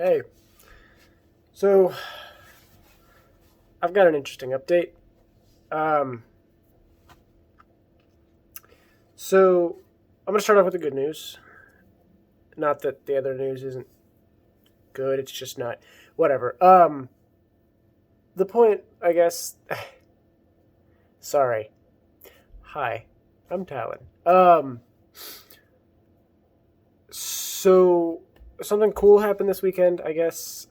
Hey, so I've got an interesting update. Um, so I'm going to start off with the good news. Not that the other news isn't good, it's just not. Whatever. The point, I guess. Sorry. Hi, I'm Talon. So something cool happened this weekend, I guess.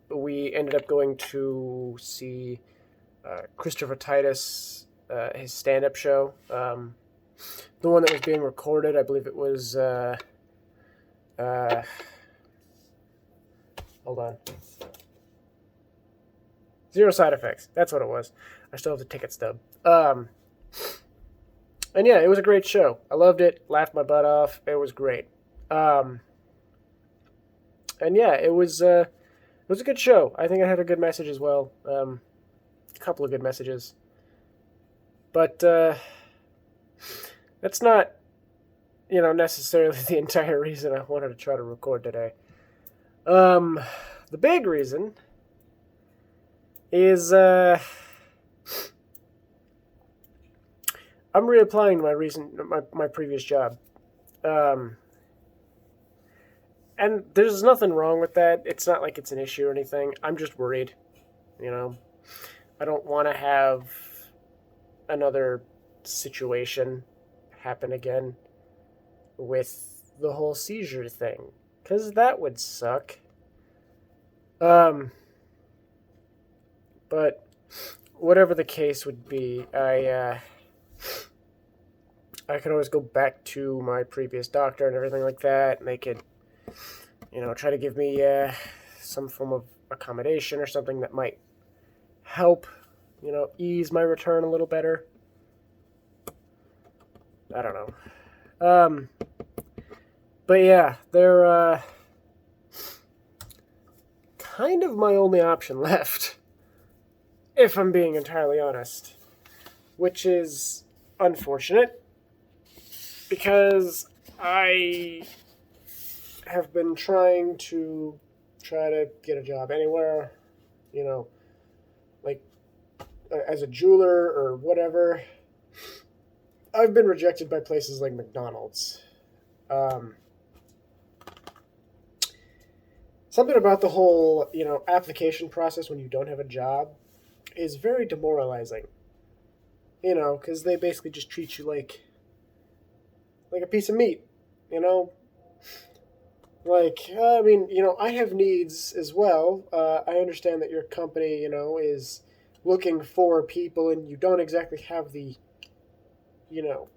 We ended up going to see Christopher Titus, his stand up show. The one that was being recorded, I believe it was. Uh, Hold on. Zero Side Effects. That's what it was. I still have the ticket stub. And yeah, it was a great show. I loved it. Laughed my butt off. It was great. Um, and yeah, it was a good show. I think I had a good message as well. A couple of good messages. But that's not necessarily the entire reason I wanted to try to record today. Um, the big reason is I'm reapplying my previous job. Um, and there's nothing wrong with that. It's not like it's an issue or anything. I'm just worried. You know, I don't want to have another situation happen again with the whole seizure thing, because that would suck. Um, but whatever the case would be, I could always go back to my previous doctor and everything like that, and they could, try to give me some form of accommodation or something that might help, ease my return a little better. I don't know. But yeah, they're kind of my only option left, if I'm being entirely honest, which is unfortunate because I have been trying to get a job anywhere, you know, like as a jeweler or whatever. I've been rejected by places like McDonald's. Um, Something about the whole, application process when you don't have a job is very demoralizing. Because they basically just treat you like a piece of meat. You know, I mean, I have needs as well. I understand that your company, is looking for people, and you don't exactly have the, you know,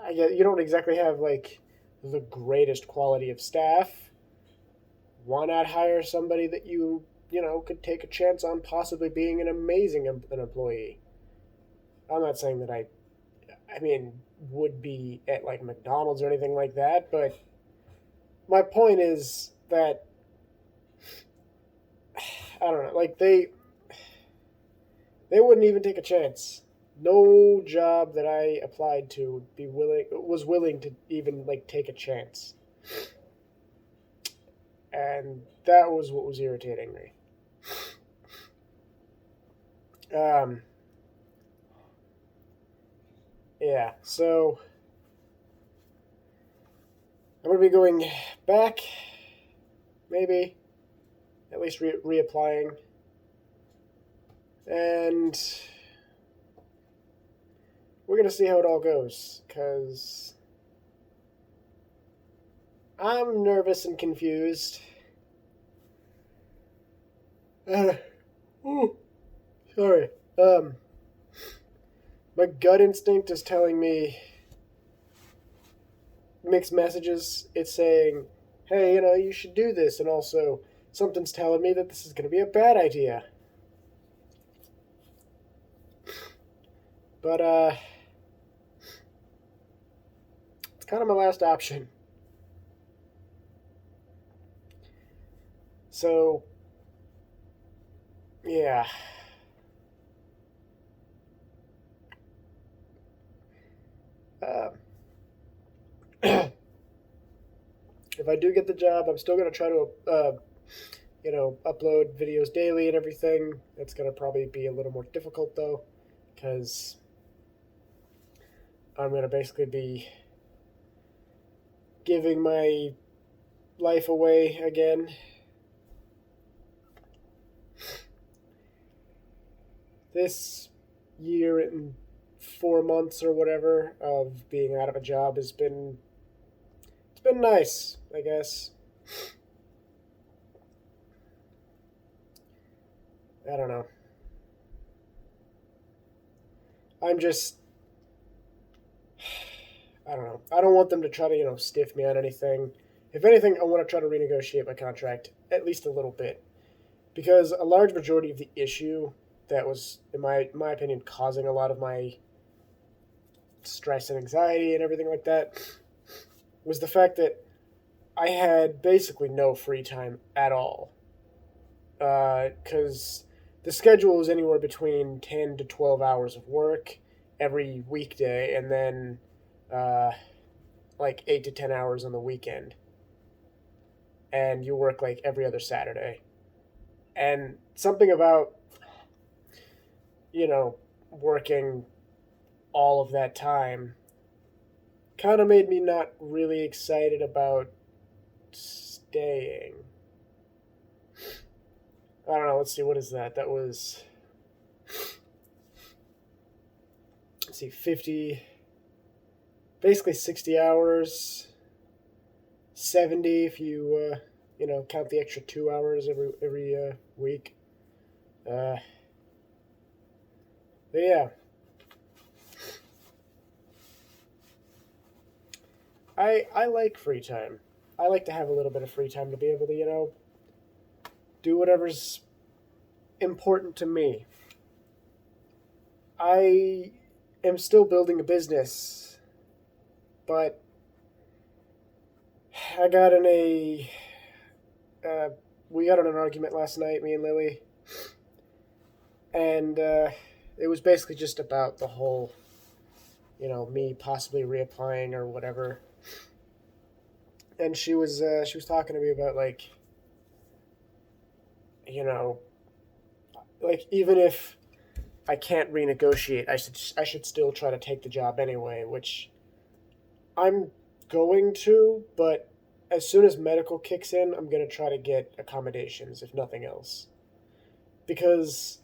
you don't exactly have like the greatest quality of staff. Why not hire somebody that could take a chance on possibly being an amazing an employee? I'm not saying that I mean, would be at like McDonald's or anything like that, but my point is that I don't know, like they wouldn't even take a chance. No job that I applied to was willing to even like take a chance. And that was what was irritating me. Um yeah, so I'm going to be going back, maybe, at least reapplying. And we're going to see how it all goes, because I'm nervous and confused. Uh, ooh, sorry. My gut instinct is telling me mixed messages. It's saying, hey, you should do this. And also, something's telling me that this is going to be a bad idea. But, it's kind of my last option. So, yeah. Um, if I do get the job, I'm still going to try to upload videos daily and everything. It's going to probably be a little more difficult though, because I'm going to basically be giving my life away again. This year and 4 months or whatever of being out of a job it's been nice, I guess. I don't know. I'm just I don't know. I don't want them to try to, stiff me on anything. If anything, I want to try to renegotiate my contract at least a little bit. Because a large majority of the issue that was, in my opinion, causing a lot of my stress and anxiety and everything like that was the fact that I had basically no free time at all. Because the schedule was anywhere between 10 to 12 hours of work every weekday, and then uh, like 8 to 10 hours on the weekend. And you work like every other Saturday. And something about, working all of that time kind of made me not really excited about staying. I don't know. Let's see. What is that? That was, let's see, 50, basically 60 hours, 70 if you, count the extra 2 hours every week. Uh, but yeah, I like free time. I like to have a little bit of free time to be able to, do whatever's important to me. I am still building a business, but I got in a uh, we got in an argument last night, me and Lily, and it was basically just about the whole, me possibly reapplying or whatever. And she was talking to me about like, you know, like even if I can't renegotiate, I should still try to take the job anyway, which I'm going to, but as soon as medical kicks in, I'm going to try to get accommodations, if nothing else. Because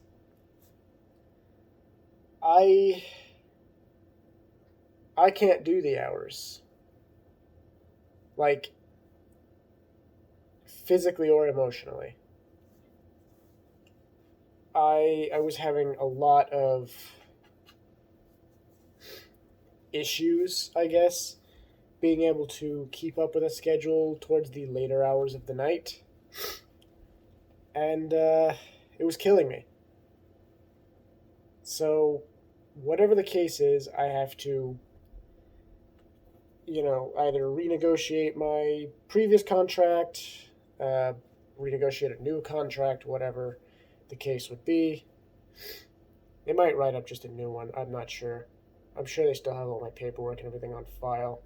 I I can't do the hours. Like physically or emotionally. I was having a lot of issues, I guess, being able to keep up with a schedule towards the later hours of the night. And it was killing me. So, whatever the case is, I have to, either renegotiate my previous contract, uh, renegotiate a new contract, whatever the case would be. They might write up just a new one. I'm not sure. I'm sure they still have all my paperwork and everything on file.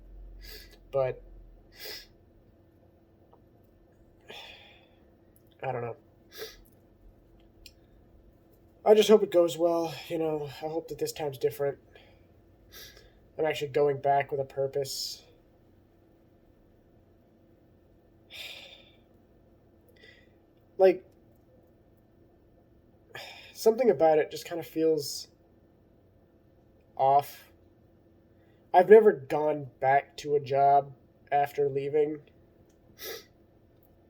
But I don't know. I just hope it goes well. I hope that this time's different. I'm actually going back with a purpose. Like, something about it just kind of feels off. I've never gone back to a job after leaving,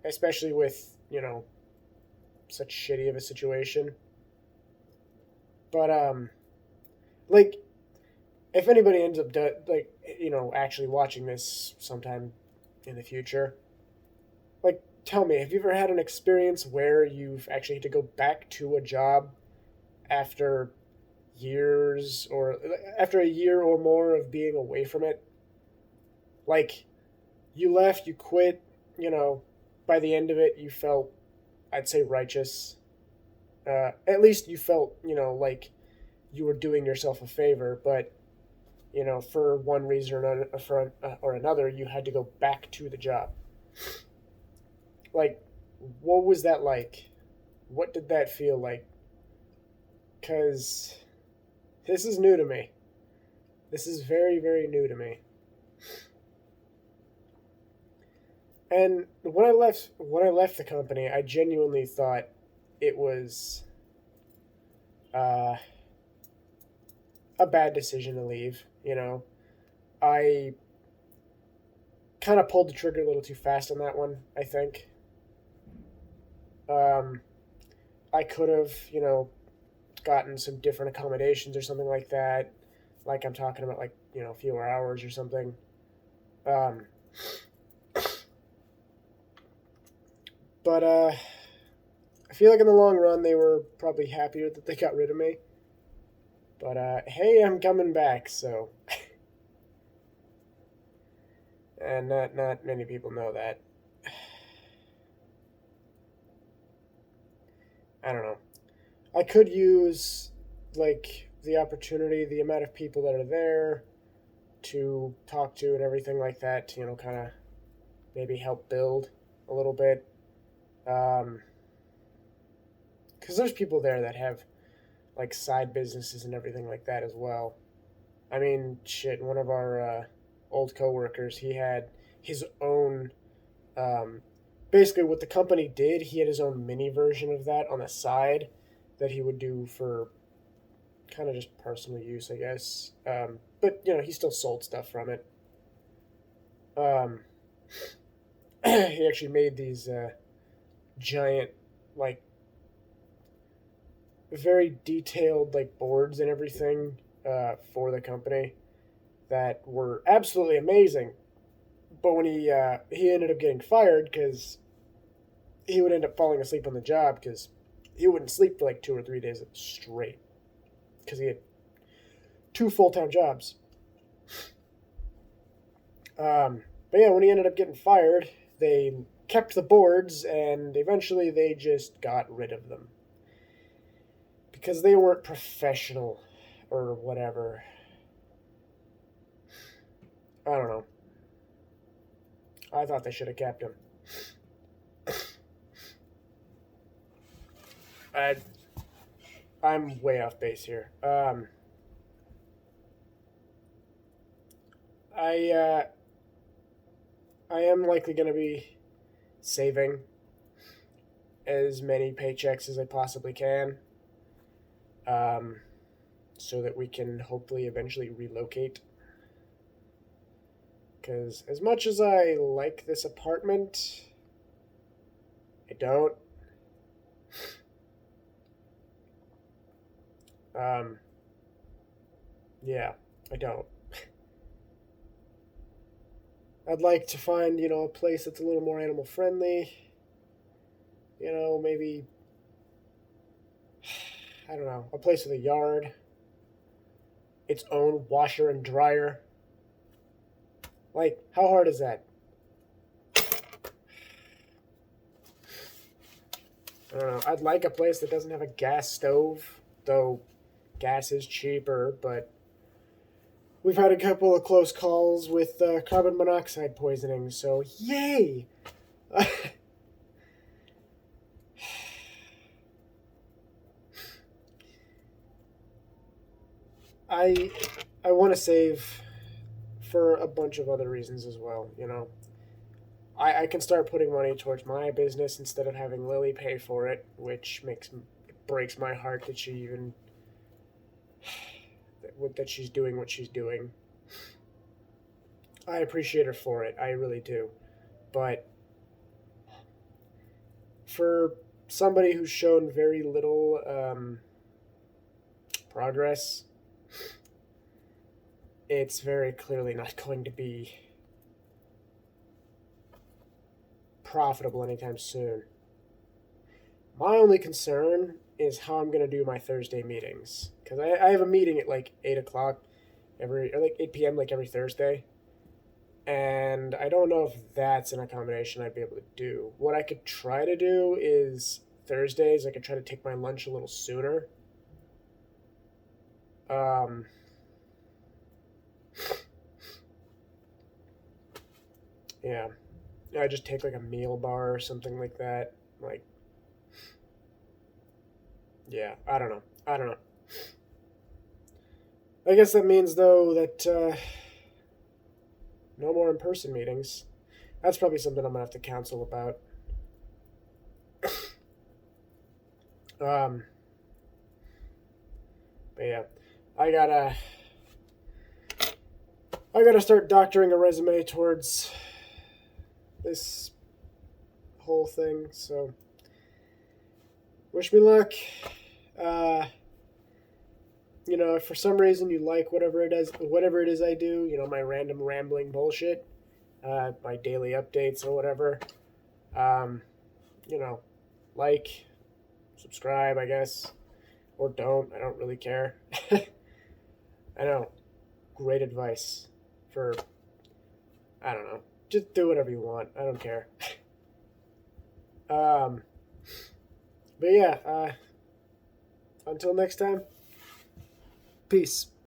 especially with, such shitty of a situation. But, like, if anybody ends up, actually watching this sometime in the future, like, tell me, have you ever had an experience where you've actually had to go back to a job after years or after a year or more of being away from it? Like, you left, you quit, by the end of it, you felt, I'd say, righteous. At least you felt, like you were doing yourself a favor, but, for one reason or another, you had to go back to the job. Like, What was that like? What did that feel like? Because this is new to me. This is very, very new to me. And when I left the company, I genuinely thought it was uh, a bad decision to leave. I kind of pulled the trigger a little too fast on that one. I think um, I could have, gotten some different accommodations or something like that. Like I'm talking about, like fewer hours or something. Um, but I feel like in the long run they were probably happier that they got rid of me. But hey, I'm coming back, so and not many people know that. I don't know. I could use like the opportunity, the amount of people that are there to talk to and everything like that to, kind of maybe help build a little bit. Because there's people there that have like side businesses and everything like that as well. I mean, shit, one of our old coworkers, he had his own. Um, Basically, what the company did, he had his own mini version of that on the side that he would do for kind of just personal use, I guess. But he still sold stuff from it. Um, he actually made these giant, like very detailed, like boards and everything for the company that were absolutely amazing. But when he ended up getting fired because he would end up falling asleep on the job because he wouldn't sleep for like 2 or 3 days straight because he had two full time jobs. But yeah, when he ended up getting fired, they kept the boards and eventually they just got rid of them because they weren't professional or whatever. I don't know. I thought they should have kept him. I, I'm way off base here. I I am likely going to be saving as many paychecks as I possibly can, um, so that we can hopefully eventually relocate. Because as much as I like this apartment, I don't. Um, yeah, I don't. I'd like to find, a place that's a little more animal friendly. Maybe, I don't know, a place with a yard, its own washer and dryer. Like, how hard is that? I don't know. I'd like a place that doesn't have a gas stove, though gas is cheaper, but we've had a couple of close calls with carbon monoxide poisoning, so yay! I I want to save for a bunch of other reasons as well. I can start putting money towards my business instead of having Lily pay for it, which breaks my heart that she even that she's doing what she's doing. I appreciate her for it. I really do. But for somebody who's shown very little progress, it's very clearly not going to be profitable anytime soon. My only concern is how I'm going to do my Thursday meetings. Because I have a meeting at like 8 o'clock or like 8 p.m. like every Thursday. And I don't know if that's an accommodation I'd be able to do. What I could try to do is Thursdays, I could try to take my lunch a little sooner. Um, yeah. I just take like a meal bar or something like that. Like, yeah, I don't know. I don't know. I guess that means though that no more in-person meetings. That's probably something I'm gonna have to counsel about. Um, but yeah, I gotta I gotta start doctoring a resume towards this whole thing. So wish me luck. Uh, if for some reason you like whatever it is I do, my random rambling bullshit, my daily updates or whatever, um, you know, like, subscribe, I guess, or don't. I don't really care. I know. Great advice for, I don't know. Just do whatever you want. I don't care. um, but yeah, until next time, peace.